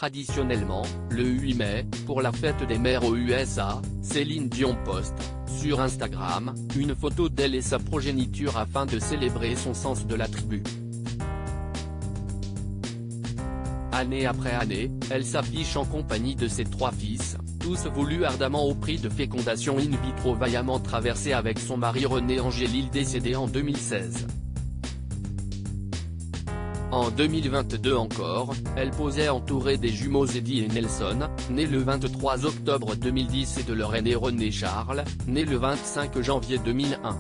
traditionnellement, le 8 mai, pour la fête des mères aux USA, Céline Dion poste, sur Instagram, une photo d'elle et sa progéniture afin de célébrer son sens de la tribu. Année après année, elle s'affiche en compagnie de ses 3 fils, tous voulus ardemment au prix de fécondation in vitro vaillamment traversé avec son mari René Angélil décédé en 2016. En 2022 encore, elle posait entourée des jumeaux Eddie et Nelson, nés le 23 octobre 2010 et de leur aîné René Charles, né le 25 janvier 2001.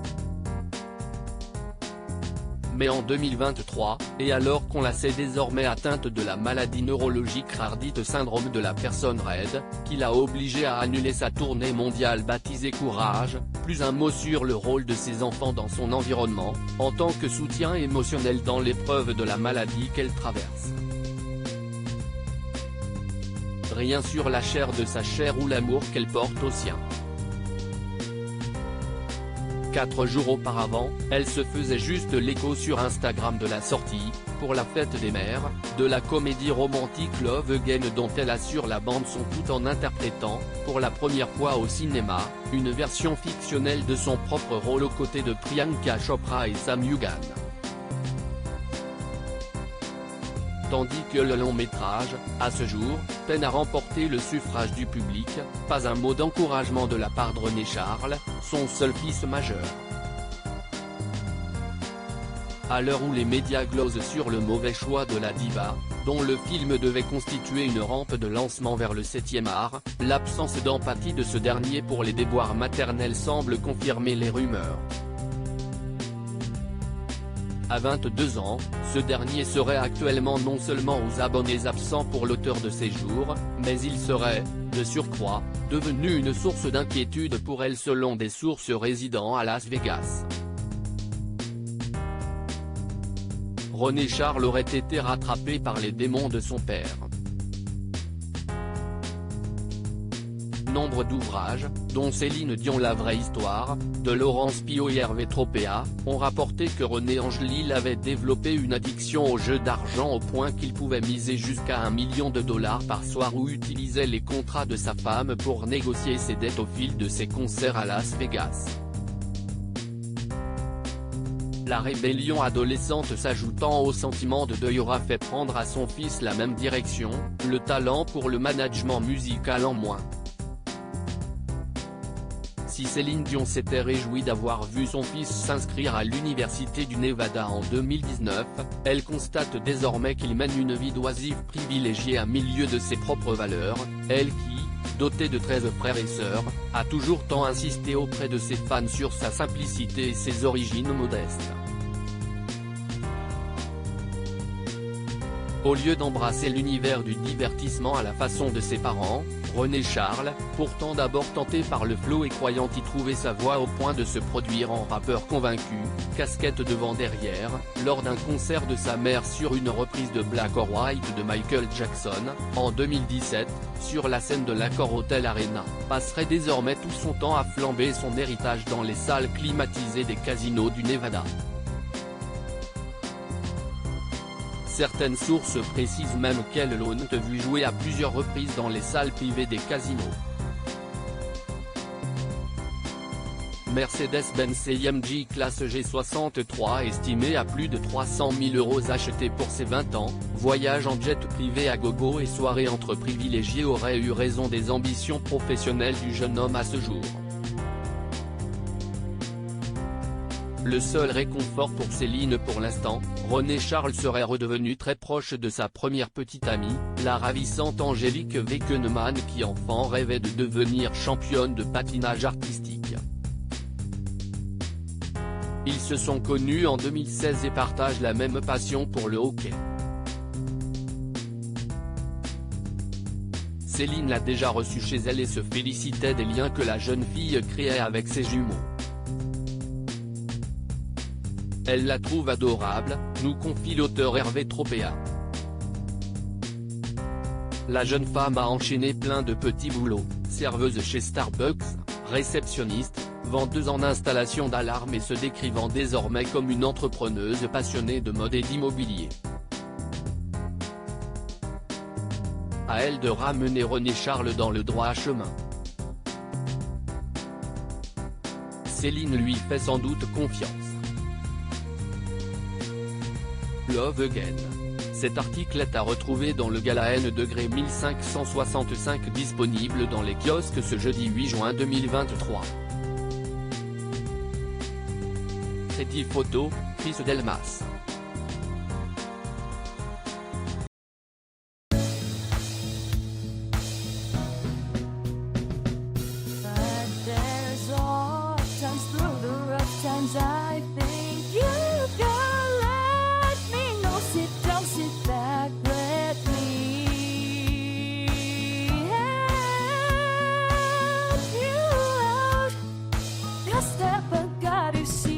Mais en 2023, et alors qu'on la sait désormais atteinte de la maladie neurologique rare dite syndrome de la personne raide, qui l'a obligée à annuler sa tournée mondiale baptisée Courage, plus un mot sur le rôle de ses enfants dans son environnement, en tant que soutien émotionnel dans l'épreuve de la maladie qu'elle traverse. Rien sur la chair de sa chair ou l'amour qu'elle porte au sien. 4 jours auparavant, elle se faisait juste l'écho sur Instagram de la sortie, pour la fête des mères, de la comédie romantique Love Again dont elle assure la bande-son tout en interprétant, pour la première fois au cinéma, une version fictionnelle de son propre rôle aux côtés de Priyanka Chopra et Sam Yugan. Tandis que le long-métrage, à ce jour, peine à remporter le suffrage du public, pas un mot d'encouragement de la part de René Charles, son seul fils majeur. À l'heure où les médias glosent sur le mauvais choix de la diva, dont le film devait constituer une rampe de lancement vers le 7e art, l'absence d'empathie de ce dernier pour les déboires maternels semble confirmer les rumeurs. À 22 ans, ce dernier serait actuellement non seulement aux abonnés absents pour l'auteur de ces jours, mais il serait, de surcroît, devenu une source d'inquiétude pour elle selon des sources résidant à Las Vegas. René Charles aurait été rattrapé par les démons de son père. Nombre d'ouvrages, dont Céline Dion La vraie histoire, de Laurence Piot et Hervé Tropea, ont rapporté que René Angélil avait développé une addiction aux jeux d'argent au point qu'il pouvait miser jusqu'à $1 million par soir ou utilisait les contrats de sa femme pour négocier ses dettes au fil de ses concerts à Las Vegas. La rébellion adolescente s'ajoutant au sentiment de deuil aura fait prendre à son fils la même direction, le talent pour le management musical en moins. Si Céline Dion s'était réjouie d'avoir vu son fils s'inscrire à l'université du Nevada en 2019, elle constate désormais qu'il mène une vie d'oisive privilégiée à milieu de ses propres valeurs, elle qui, dotée de 13 frères et sœurs, a toujours tant insisté auprès de ses fans sur sa simplicité et ses origines modestes. Au lieu d'embrasser l'univers du divertissement à la façon de ses parents, René Charles, pourtant d'abord tenté par le flow et croyant y trouver sa voie au point de se produire en rappeur convaincu, casquette devant derrière, lors d'un concert de sa mère sur une reprise de Black or White de Michael Jackson, en 2017, sur la scène de l'Accor Hotel Arena, passerait désormais tout son temps à flamber son héritage dans les salles climatisées des casinos du Nevada. Certaines sources précisent même qu'elle l'ont vu jouer à plusieurs reprises dans les salles privées des casinos. Mercedes-Benz AMG classe G63 estimée à plus de 300 000 € achetée pour ses 20 ans, voyage en jet privé à gogo et soirée entre privilégiés auraient eu raison des ambitions professionnelles du jeune homme à ce jour. Le seul réconfort pour Céline pour l'instant, René Charles serait redevenu très proche de sa première petite amie, la ravissante Angélique Weckenman qui enfant rêvait de devenir championne de patinage artistique. Ils se sont connus en 2016 et partagent la même passion pour le hockey. Céline l'a déjà reçue chez elle et se félicitait des liens que la jeune fille créait avec ses jumeaux. Elle la trouve adorable, nous confie l'auteur Hervé Tropea. La jeune femme a enchaîné plein de petits boulots, serveuse chez Starbucks, réceptionniste, vendeuse en installation d'alarmes et se décrivant désormais comme une entrepreneuse passionnée de mode et d'immobilier. À elle de ramener René Charles dans le droit chemin. Céline lui fait sans doute confiance. Love Again. Cet article est à retrouver dans le Gala N degré 1565 disponible dans les kiosques ce jeudi 8 juin 2023. Crédit photo, Chris Delmas. I think you can let me know. Sit down, sit back, let me help you out. That step I got to see.